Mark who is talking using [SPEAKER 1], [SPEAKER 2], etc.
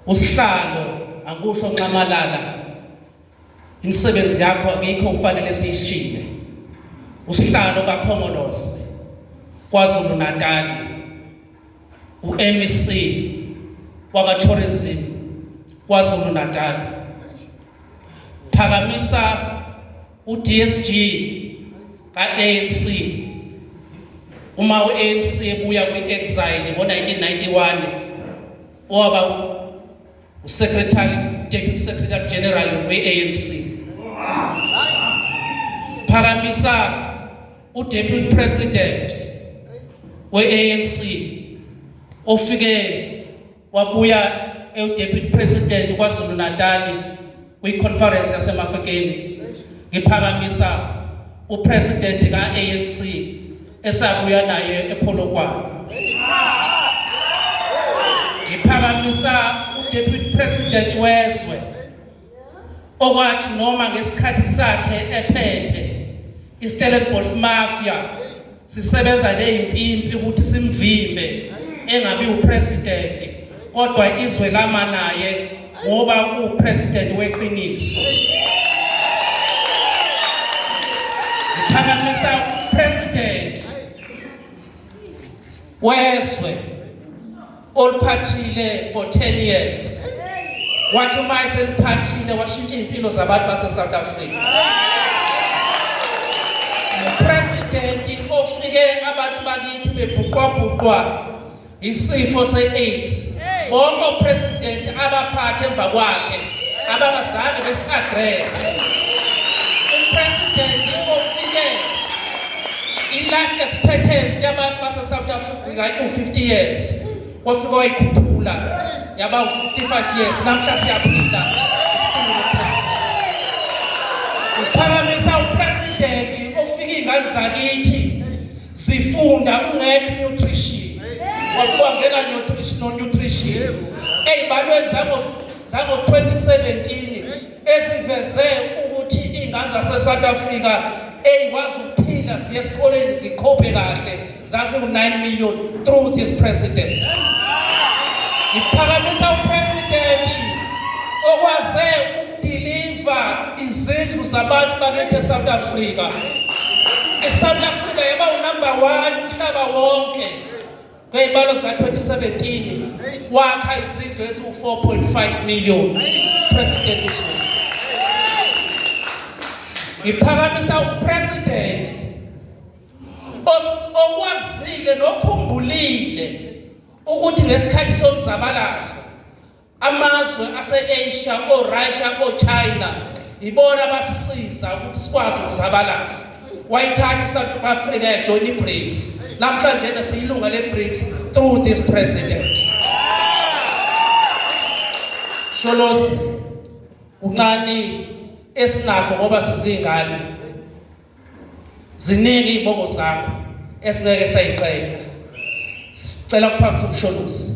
[SPEAKER 1] Usihlalo angisho nxamalala imisebenzi yakho akikho kufanele siyishiye. Usihlalo kaKhongolose KwaZulu Natal uMEC wakwa-tourism KwaZulu Natal. Phakamisa uDSG ka-ANC uma u-ANC ebuya kwi-exile ngo-1991 waba Deputy Secretary General we-ANC. Phakamisa uDeputy President we-ANC ofike wabuya Deputy President KwaZulu Natal kwi-conference yaseMafekeni. Ngiphakamisa uPresident ka-ANC esabuya naye ePolokwane. Ngiphakamisa uDeputy President wezwe okwathi noma ngesikhathi sakhe ephethe iStellenbosch Mafia sisebenza nezimpimpi ukuthi simvimbe engabi upresident, kodwa izwe lama naye ngoba upresident weqiniso. Ngiphakamisa upresident wezwe oluphathile for 10 years. Wathi uma eseliphathile washintsha impilo zabantu base-South Africa. Upresident ofike abantu bakithi bebhuqwa isifo se-AIDS. Bonke upresident abaphathe emva kwakhe abangazange besi-address. Upresident ofike i-life expectancy yabantu base-South Africa u-50 years. Wafika wayikhuphula yaba u-65 years. Namhla siyaphila uphakamisa upresident ofika iy'ngane zakithi zifunda ungekho nutrition. Wafika wangena no-nutrition ey'balweni zango-2017 eziveze ukuthi iy'ngane zase-South Africa ey'kwazi ukuphila ziye esikoleni zikhophe kahle zaziwu-9 million through this president. Ngiphakamisa upresident okwaze ukudeliver izindlu zabantu bakithi eSouth Africa. ISouth Africa yaba u-1 umhlaba wonke ngey'balo zika-2017 wakha izindlu eziwu-4.5 million. President uSizwe. Ngiphakamisa upresident okwazile nokhumbulile ukuthi ngesikhathi somzabalazo amazwe ase-Asia, o-Russia, o-China ibona basisiza ukuthi sikwazi ukuzabalaza. Wayithatha iSouth Africa yajoyina i-BRICS. Namhlanje siyilunga le-BRICS through this president. Sholozi uncane esinakho ngoba sizingane. Ziningi izibongo zakho esingeke sayiqeda. Sicela ukuphakisa umsholozi.